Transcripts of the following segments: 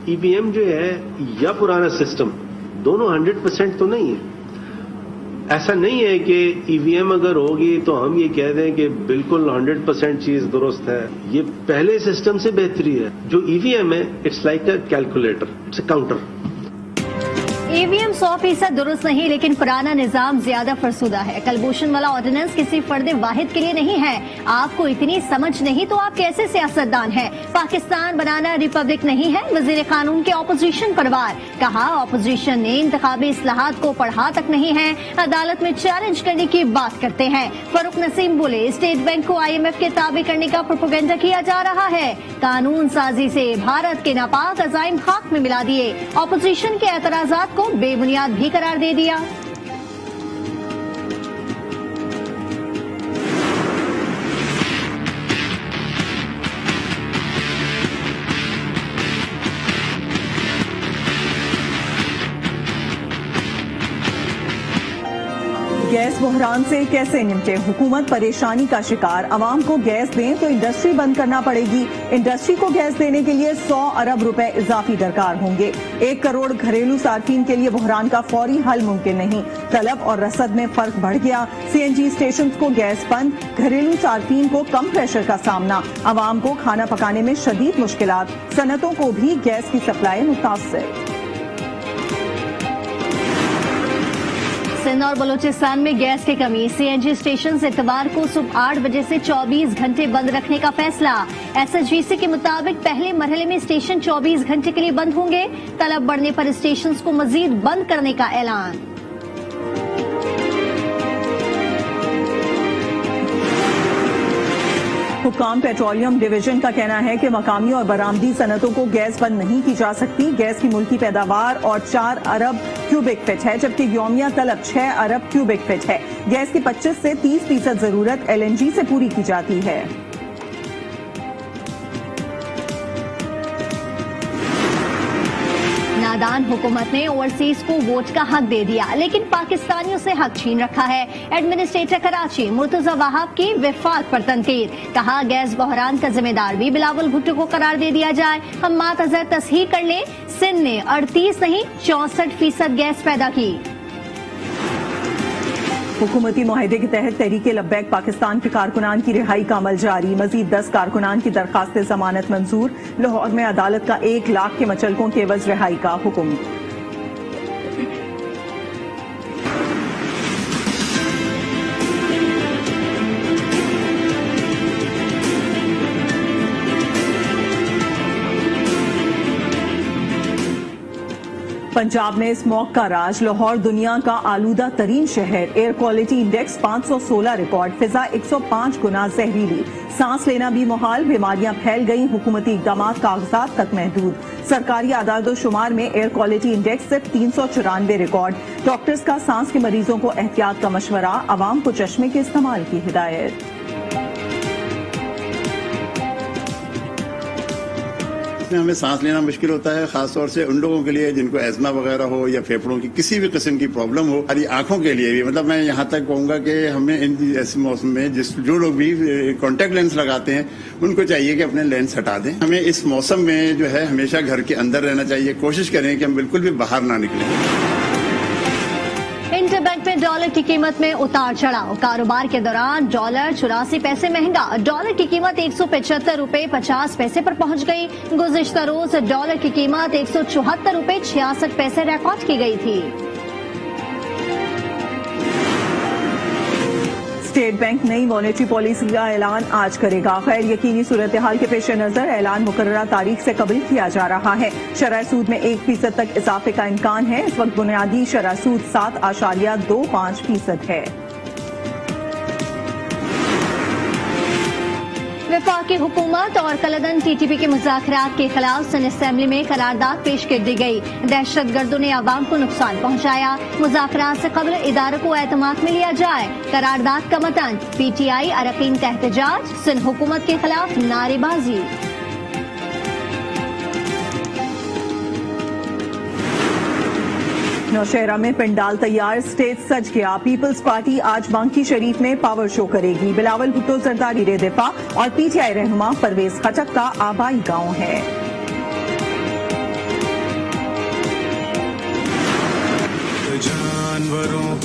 EVM جو ہے یا پرانا سسٹم دونوں 100% تو نہیں ہے. ایسا نہیں ہے کہ EVM اگر ہوگی تو ہم یہ کہہ دیں کہ بالکل 100% چیز درست ہے. یہ پہلے سسٹم سے بہتری ہے. جو EVM ہے it's like a calculator, it's a counter. EVM 100% درست نہیں, لیکن پرانا نظام زیادہ فرسودہ ہے. کلبھوشن والا آرڈیننس کسی فرد واحد کے لیے نہیں ہے. آپ کو اتنی سمجھ نہیں تو آپ کیسے سیاستدان ہیں؟ پاکستان بنانا ریپبلک نہیں ہے. وزیر قانون کے اپوزیشن پر وار. کہا اپوزیشن نے انتخابی اصلاحات کو پڑھا تک نہیں ہے, عدالت میں چیلنج کرنے کی بات کرتے ہیں. فاروق نسیم بولے اسٹیٹ بینک کو IMF کے تابع کرنے کا پروپیگنڈا کیا جا رہا ہے. قانون سازی سے بھارت کے ناپاک عزائم خاک میں ملا دیے. اپوزیشن کے اعتراضات کو بے بنیاد بھی قرار دے دیا. گیس بحران سے کیسے نمٹے؟ حکومت پریشانی کا شکار. عوام کو گیس دیں تو انڈسٹری بند کرنا پڑے گی. انڈسٹری کو گیس دینے کے لیے 100 ارب روپے اضافی درکار ہوں گے. 1 کروڑ گھریلو صارفین کے لیے بحران کا فوری حل ممکن نہیں. طلب اور رسد میں فرق بڑھ گیا. CNG اسٹیشنز کو گیس بند, گھریلو صارفین کو کم پریشر کا سامنا. عوام کو کھانا پکانے میں شدید مشکلات. صنعتوں کو بھی گیس کی سپلائی متاثر. سندھ اور بلوچستان میں گیس کی کمی. CNG اسٹیشنز اتوار کو صبح 8 بجے سے 24 گھنٹے بند رکھنے کا فیصلہ. SHGC کے مطابق پہلے مرحلے میں اسٹیشن 24 گھنٹے کے لیے بند ہوں گے. طلب بڑھنے پر اسٹیشنز کو مزید بند کرنے کا اعلان. حکام پیٹرولیم ڈویژن کا کہنا ہے کہ مقامی اور برآمدی صنعتوں کو گیس بند نہیں کی جا سکتی. گیس کی ملکی پیداوار اور 4 ارب کیوبک فٹ ہے, جبکہ یومیہ طلب 6 ارب کیوبک فٹ ہے. گیس کی 25 سے 30% ضرورت LNG سے پوری کی جاتی ہے. نادان حکومت نے اوورسیز کو ووٹ کا حق دے دیا, لیکن پاکستانیوں سے حق چھین رکھا ہے. ایڈمنسٹریٹر کراچی مرتضی وہاب کی وفاق پر تنقید. کہا گیس بحران کا ذمہ دار بھی بلاول بھٹو کو قرار دے دیا جائے. ہم معتذر تصحیح کر لیں, سندھ نے 38 نہیں 64% گیس پیدا کی. حکومتی معاہدے کے تحت تحریک لبیک پاکستان کے کارکنان کی رہائی کا عمل جاری. مزید 10 کارکنان کی درخواست ضمانت منظور. لاہور میں عدالت کا 1 لاکھ کے مچلکوں کے عوض رہائی کا حکم. پنجاب میں اسموگ کا راج. لاہور دنیا کا آلودہ ترین شہر. Air quality index 516 record. فضا 105 گنا زہریلی. سانس لینا بھی محال. بیماریاں پھیل گئیں. حکومتی اقدامات کاغذات تک محدود. سرکاری اعداد و شمار میں ایئر کوالٹی انڈیکس صرف 394 ریکارڈ. ڈاکٹرز کا سانس کے مریضوں کو احتیاط کا مشورہ. عوام کو چشمے کے استعمال کی ہدایت. ہمیں سانس لینا مشکل ہوتا ہے, خاص طور سے ان لوگوں کے لیے جن کو ایزما وغیرہ ہو یا پھیپھڑوں کی کسی بھی قسم کی پرابلم ہو. ہماری آنکھوں کے لیے بھی, مطلب میں یہاں تک کہوں گا کہ ہمیں ان ایسے موسم میں جو لوگ بھی کانٹیکٹ لینس لگاتے ہیں ان کو چاہیے کہ اپنے لینس ہٹا دیں. ہمیں اس موسم میں جو ہے ہمیشہ گھر کے اندر رہنا چاہیے. کوشش کریں کہ ہم بالکل بھی باہر نہ نکلیں. انٹر بینک میں ڈالر کی قیمت میں اتار چڑھاؤ. کاروبار کے دوران ڈالر 84 پیسے مہنگا. ڈالر کی قیمت 175 روپے 50 پیسے پر پہنچ گئی. گزشتہ روز ڈالر کی قیمت 174 روپے 66 پیسے ریکارڈ کی گئی تھی. اسٹیٹ بینک نئی مانیٹری پالیسی کا اعلان آج کرے گا. غیر یقینی صورتحال کے پیش نظر اعلان مقررہ تاریخ سے قبل کیا جا رہا ہے. شرح سود میں 1% تک اضافے کا امکان ہے. اس وقت بنیادی شرح سود 7.25% ہے. وفاقی حکومت اور کلدن TTP کے مذاکرات کے خلاف سندھ اسمبلی میں قرارداد پیش کر دی گئی. دہشت گردوں نے عوام کو نقصان پہنچایا. مذاکرات سے قبل اداروں کو اعتماد میں لیا جائے. قرارداد کا متن PTI اراکین کا احتجاج. سندھ حکومت کے خلاف نعرے بازی. نوشہرہ میں پنڈال تیار. اسٹیج سج گیا. پیپلز پارٹی آج بانکی شریف میں پاور شو کرے گی. بلاول بھٹو زرداری دفاع اور PTI رہنما پرویز خٹک کا آبائی گاؤں ہے.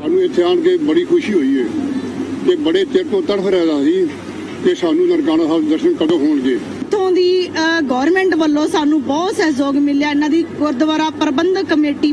ਸਾਨੂੰ ਇੱਥੇ ਆਣ ਕੇ ਬੜੀ ਖੁਸ਼ੀ ਹੋਈ ਹੈ ਤੇ ਬੜੇ ਚਿਰ ਤੋਂ ਤੜਫ ਰਿਹਾ ਸੀ ਕਿ ਸਾਨੂੰ ਨਨਕਾਣਾ ਸਾਹਿਬ ਦੇ ਦਰਸ਼ਨ ਕਦੋਂ ਹੋਣਗੇ। ਇੱਥੋਂ ਦੀ ਗਵਰਨਮੈਂਟ ਵੱਲੋਂ ਸਾਨੂੰ ਬਹੁਤ ਸਹਿਯੋਗ ਮਿਲਿਆ। ਇਹਨਾਂ ਦੀ ਗੁਰਦੁਆਰਾ ਪ੍ਰਬੰਧਕ ਕਮੇਟੀ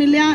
ਮਿਲਿਆ।